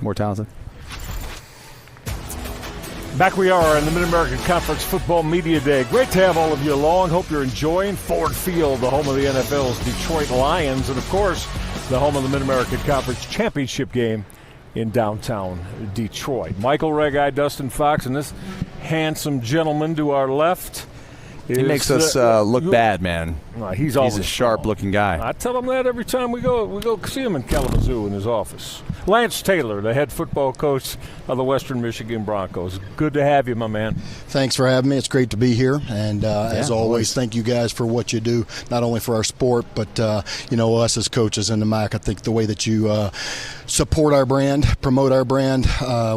more talented. Back we are on the Mid-American Conference Football Media Day. Great to have all of you along. Hope you're enjoying Ford Field, the home of the NFL's Detroit Lions, and, of course, the home of the Mid-American Conference Championship game in downtown Detroit. Michael Reggie, Dustin Fox, and this handsome gentleman to our left. He makes us look bad, man. He's a sharp-looking guy. I tell him that every time we go see him in Kalamazoo in his office. Lance Taylor, the head football coach of the Western Michigan Broncos. Good to have you, my man. Thanks for having me. It's great to be here. And as always, thank you guys for what you do, not only for our sport, but, us as coaches in the MAC. I think the way that you support our brand, promote our brand,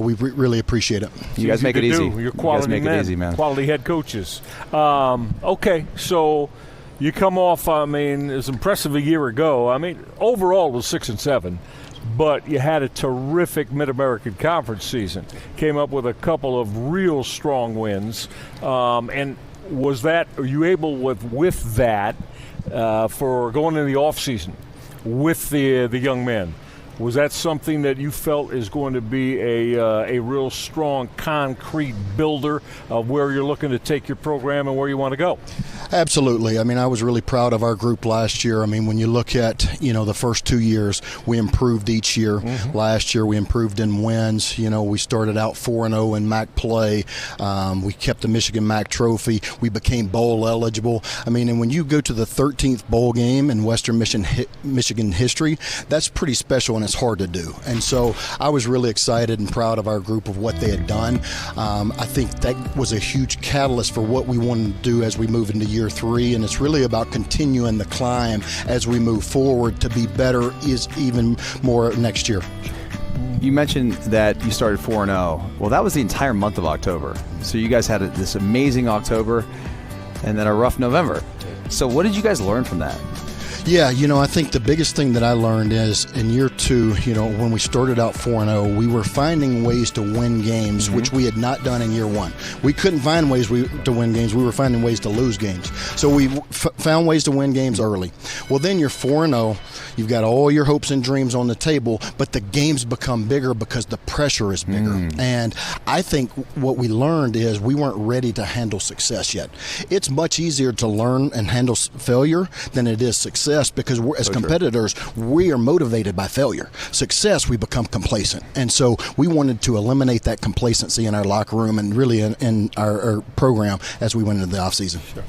we really appreciate it. You guys make it easy. You're quality you guys make men, it easy, man. Quality head coaches. Okay, so you come off, it was impressive a year ago. Overall it was 6-7. But you had a terrific Mid-American Conference season. Came up with a couple of real strong wins. And are you able with that for going into the offseason with the young men? Was that something that you felt is going to be a real strong, concrete builder of where you're looking to take your program and where you want to go? Absolutely. I was really proud of our group last year. When you look at, the first 2 years, we improved each year. Mm-hmm. Last year, we improved in wins. We started out 4-0 in MAC play. We kept the Michigan MAC trophy. We became bowl eligible. And when you go to the 13th bowl game in Western Michigan history, that's pretty special and it's hard to do. And so I was really excited and proud of our group of what they had done. I think that was a huge catalyst for what we wanted to do as we move into year 3, and it's really about continuing the climb as we move forward to be better is even more next year. You mentioned that you started 4-0. Well, that was the entire month of October. So you guys had this amazing October and then a rough November. So what did you guys learn from that? Yeah, I think the biggest thing that I learned is in year 2, when we started out 4-0, we were finding ways to win games, mm-hmm. which we had not done in year 1. We couldn't find ways to win games. We were finding ways to lose games. So we found ways to win games early. Well, then you're 4-0. You've got all your hopes and dreams on the table, but the games become bigger because the pressure is bigger. And I think what we learned is we weren't ready to handle success yet. It's much easier to learn and handle failure than it is success. Because as competitors, we are motivated by failure. Success, we become complacent. And so we wanted to eliminate that complacency in our locker room and really in our program as we went into the offseason. Sure.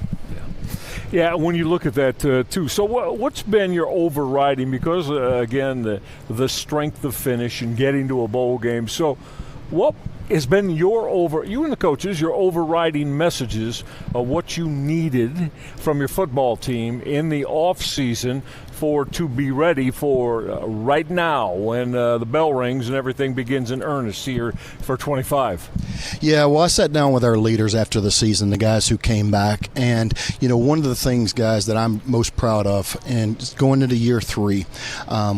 Yeah, when you look at that, too. So what's been your overriding, because, again, the strength of finish and getting to a bowl game. So what has been you and the coaches, your overriding messages of what you needed from your football team in the off season to be ready for right now when the bell rings and everything begins in earnest here for 25? Yeah, well, I sat down with our leaders after the season, the guys who came back, and one of the things, guys, that I'm most proud of, and going into year 3,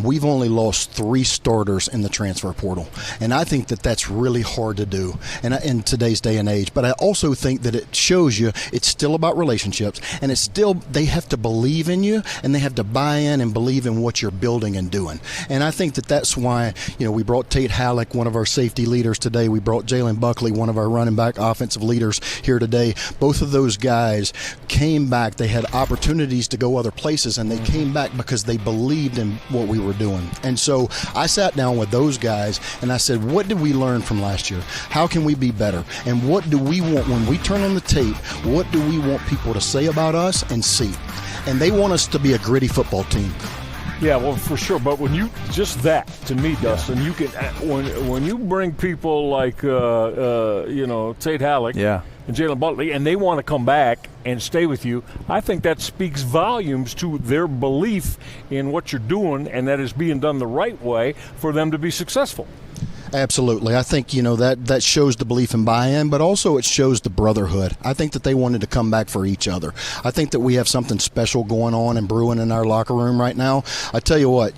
we've only lost 3 starters in the transfer portal, and I think that that's really hard to do in today's day and age. But I also think that it shows you it's still about relationships, and it's still they have to believe in you and they have to buy in and believe in what you're building and doing. And I think that that's why we brought Tate Hallock, one of our safety leaders today. We brought Jalen Buckley, one of our running back offensive leaders, here today. Both of those guys came back. They had opportunities to go other places, and they came back because they believed in what we were doing. And so I sat down with those guys and I said, what did we learn from last year? How can we be better? And what do we want when we turn on the tape? What do we want people to say about us and see? And they want us to be a gritty football team. Yeah, well, for sure. But when you just that to me, Dustin, you can when you bring people like Tate Hallock, and Jalen Buckley, and they want to come back and stay with you, I think that speaks volumes to their belief in what you're doing, and that is being done the right way for them to be successful. Absolutely. I think, that shows the belief in buy-in, but also it shows the brotherhood. I think that they wanted to come back for each other. I think that we have something special going on and brewing in our locker room right now. I tell you what,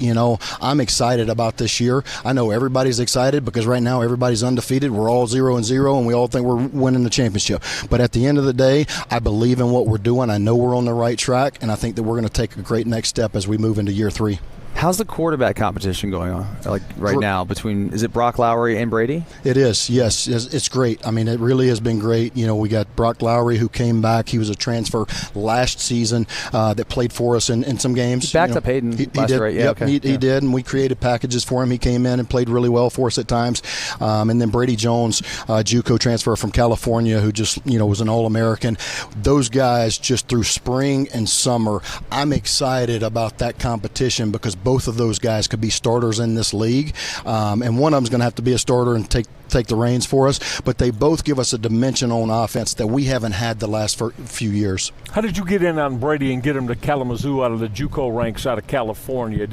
I'm excited about this year. I know everybody's excited because right now everybody's undefeated. We're all 0-0, and we all think we're winning the championship. But at the end of the day, I believe in what we're doing. I know we're on the right track, and I think that we're going to take a great next step as we move into year 3. How's the quarterback competition going on, like right now, between, is it Brock Lowry and Brady? It is, yes. It's great. I mean, it really has been great. You know, we got Brock Lowry, who came back. He was a transfer last season that played for us in some games. He backed up Hayden last year, right? Yeah, yep, he did, and we created packages for him. He came in and played really well for us at times. And then Brady Jones, JUCO transfer from California, who just, was an All-American. Those guys, just through spring and summer, I'm excited about that competition because both of those guys could be starters in this league, and one of them's going to have to be a starter and take the reins for us, but they both give us a dimension on offense that we haven't had the last few years. How did you get in on Brady and get him to Kalamazoo out of the JUCO ranks out of California?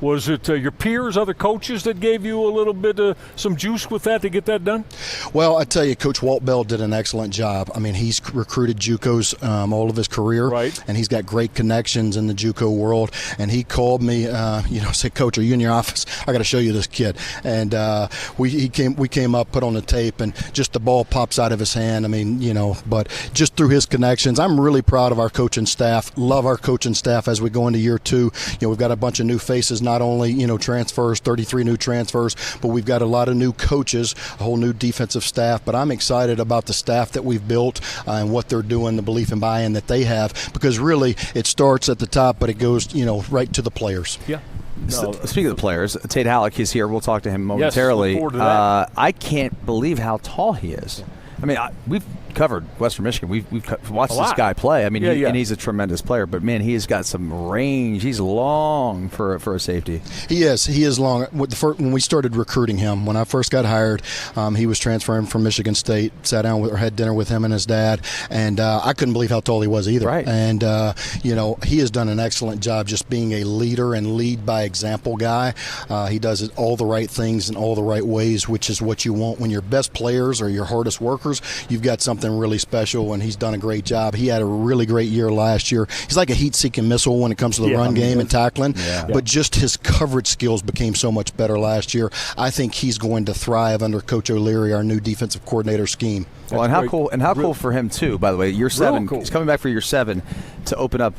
Was it your peers, other coaches that gave you a little bit of some juice with that to get that done? Well, I tell you, Coach Walt Bell did an excellent job. I mean, he's recruited JUCOs all of his career, right? And he's got great connections in the JUCO world. And he called me, said, "Coach, are you in your office? I got to show you this kid." And we came up, put on the tape, and just the ball pops out of his hand. I mean, but just through his connections, I'm really proud of our coaching staff. Love our coaching staff as we go into year 2. We've got a bunch of new faces, not only, transfers, 33 new transfers, but we've got a lot of new coaches, a whole new defensive staff. But I'm excited about the staff that we've built and what they're doing, the belief and buy-in that they have, because really it starts at the top, but it goes, right to the players. Yeah. No. Speaking of the players, Tate Hallock is here. We'll talk to him momentarily. Yes, look forward to that. I can't believe how tall he is. I mean, we've covered Western Michigan. We've watched this guy play. I mean, and he's a tremendous player. But man, he has got some range. He's long for a safety. He is long. When we started recruiting him, when I first got hired, he was transferring from Michigan State. Sat down or had dinner with him and his dad, and I couldn't believe how tall he was either. Right. And he has done an excellent job just being a leader and lead by example guy. He does all the right things in all the right ways, which is what you want when your best players are your hardest workers. You've got something really special, and he's done a great job. He had a really great year last year. He's like a heat-seeking missile when it comes to the run game and tackling, but just his coverage skills became so much better last year. I think he's going to thrive under Coach O'Leary, our new defensive coordinator scheme. Well, and how cool for him too, by the way. Year 7, cool. He's coming back for year 7 to open up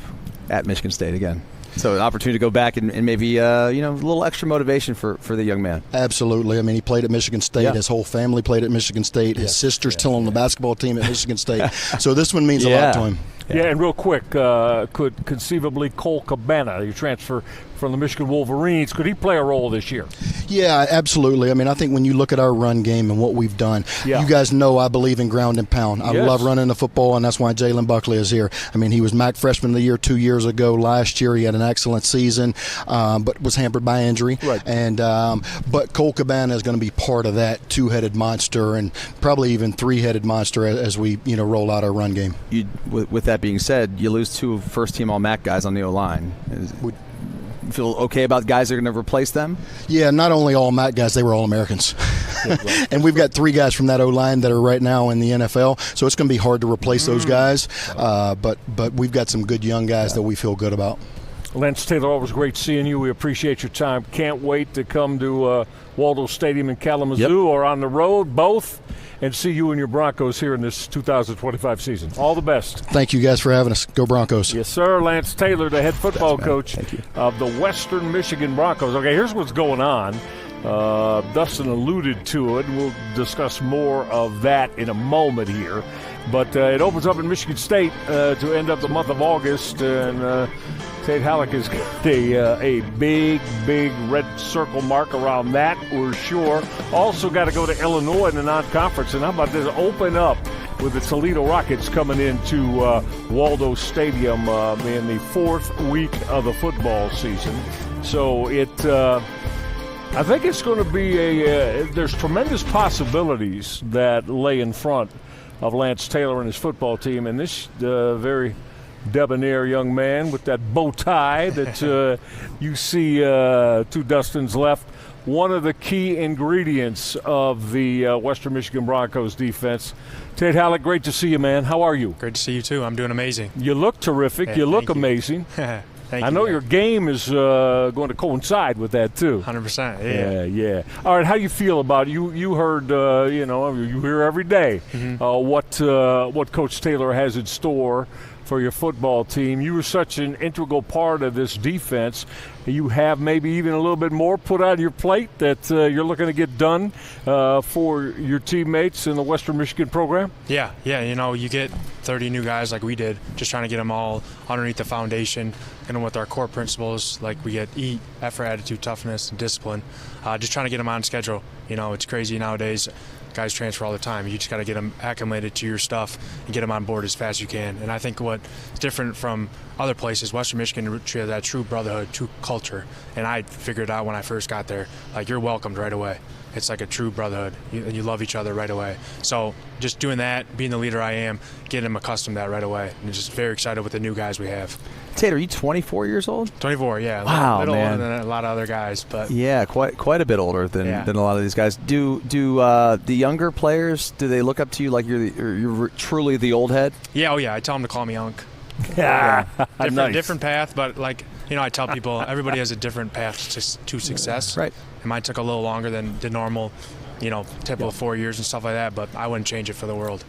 at Michigan State again. So an opportunity to go back and maybe a little extra motivation for the young man. Absolutely. I mean, he played at Michigan State. Yeah. His whole family played at Michigan State. His sister's still on the basketball team at Michigan State. So this one means a lot to him. Yeah, and real quick, could conceivably Cole Cabana, you transfer from the Michigan Wolverines, could he play a role this year? Yeah, absolutely. I mean, I think when you look at our run game and what we've done, you guys know I believe in ground and pound. I love running the football, and that's why Jalen Buckley is here. I mean, he was MAC Freshman of the Year 2 years ago. Last year he had an excellent season, but was hampered by injury. Right. And but Cole Cabana is going to be part of that two-headed monster, and probably even three-headed monster as we roll out our run game. With that being said, you lose 2 first-team All-MAC guys on the O-line. Feel okay about guys that are going to replace them? Yeah, not only all MAC guys, they were all Americans. And we've got 3 guys from that O-line that are right now in the NFL, so it's going to be hard to replace those guys. But we've got some good young guys that we feel good about. Lance Taylor, always great seeing you. We appreciate your time. Can't wait to come to Waldo Stadium in Kalamazoo or on the road, both, and see you and your Broncos here in this 2025 season. All the best. Thank you guys for having us. Go Broncos. Yes, sir. Lance Taylor, the head football coach of the Western Michigan Broncos. Okay, here's what's going on. Dustin alluded to it. We'll discuss more of that in a moment here. But it opens up in Michigan State to end up the month of August, and Tate Hallock has got a big red circle mark around that, we're sure. Also got to go to Illinois in the non-conference. And how about this? Open up with the Toledo Rockets coming into Waldo Stadium in the 4th week of the football season. So I think it's going to be there's tremendous possibilities that lay in front of Lance Taylor and his football team. And this very debonair young man with that bow tie that you see to Dustin's left, one of the key ingredients of the Western Michigan Broncos defense. Tate Hallock, great to see you, man. How are you? Great to see you, too. I'm doing amazing. You look terrific. Yeah, you look amazing. Thank I know your game is going to coincide with that, too. 100%, yeah. All right, how you feel about it? You heard, you hear every day what Coach Taylor has in store for your football team. You were such an integral part of this defense. You have maybe even a little bit more put on your plate that you're looking to get done for your teammates in the Western Michigan program? Yeah. You get 30 new guys like we did, just trying to get them all underneath the foundation, and with our core principles, like we get eat, effort, attitude, toughness, and discipline, just trying to get them on schedule. It's crazy nowadays. Guys transfer all the time. You just got to get them acclimated to your stuff and get them on board as fast as you can. And I think what's different from other places, Western Michigan has that true brotherhood, true culture. And I figured out when I first got there, like, you're welcomed right away. It's like a true brotherhood. You love each other right away. So just doing that, being the leader I am, getting them accustomed to that right away. And just very excited with the new guys we have. Tate, are you 24 years old? 24, yeah. Wow, a little man. older than a lot of other guys, but yeah, quite a bit older than a lot of these guys. Do the younger players, do they look up to you like you're truly the old head? Yeah, I tell them to call me Unc. Yeah, different path, but I tell people everybody has a different path to success. Right. And mine took a little longer than the normal, typical 4 years and stuff like that, but I wouldn't change it for the world.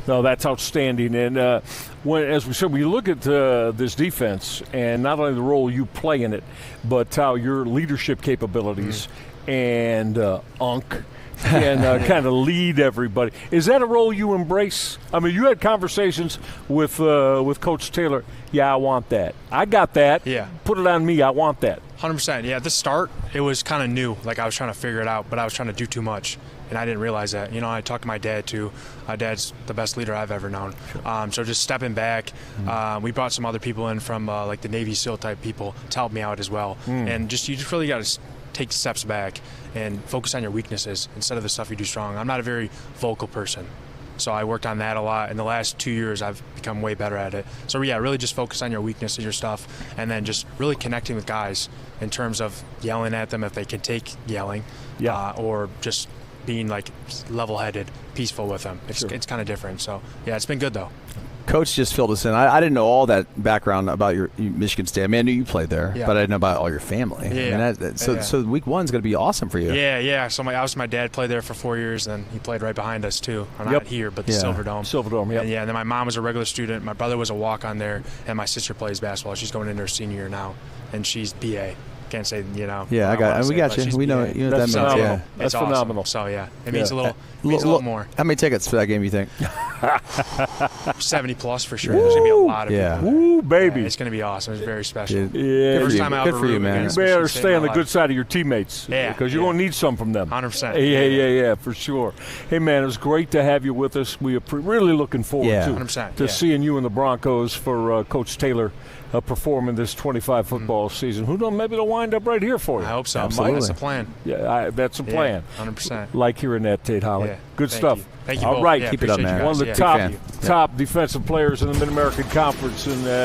No, that's outstanding. And as we said, when you look at this defense and not only the role you play in it, but how your leadership capabilities and Unc can kind of lead everybody. Is that a role you embrace? I mean, you had conversations with Coach Taylor. Yeah, I want that. I got that. Yeah. Put it on me. I want that. 100%. Yeah, at the start, it was kind of new. Like, I was trying to figure it out, but I was trying to do too much. And I didn't realize that. I talked to my dad, too. My dad's the best leader I've ever known. So just stepping back, we brought some other people in from, like, the Navy SEAL type people to help me out as well. And you just really got to take steps back and focus on your weaknesses instead of the stuff you do strong. I'm not a very vocal person. So I worked on that a lot. In the last 2 years, I've become way better at it. So, yeah, really just focus on your weakness and your stuff, and then just really connecting with guys in terms of yelling at them if they can take yelling, or just being, like, level-headed, peaceful with them. It's kind of different. So, yeah, it's been good, though. Coach just filled us in. I didn't know all that background about your Michigan State. I mean, I knew you played there, but I didn't know about all your family. Yeah. I mean, so week one's going to be awesome for you. Yeah. So my dad played there for 4 years, and he played right behind us too. I'm not here, but the Silverdome. Silverdome, yeah. And then my mom was a regular student. My brother was a walk-on there, and my sister plays basketball. She's going into her senior year now, and she's BA. Can't say, Yeah, we got you. We know what that means. Yeah. That's awesome. Phenomenal. So, it means a little more. How many tickets for that game, you think? 70 plus for sure. There's going to be a lot of people. Ooh, baby. It's going to be awesome. It's very special. Yeah. First time out good for you, man. You better stay on the good side of your teammates. Because you're going to need some from them. 100%. Yeah, for sure. Hey, man, it was great to have you with us. We are really looking forward to seeing you in the Broncos for Coach Taylor performing this 25 football season. Who knows? Maybe it'll wind up right here for you. I hope so. Absolutely. That's the plan. Yeah, that's a plan. 100%. Like hearing that, Tate Hallock. Yeah. Good stuff. Thank you All both. right. Keep it up, man. One of the top defensive players in the Mid-American Conference. And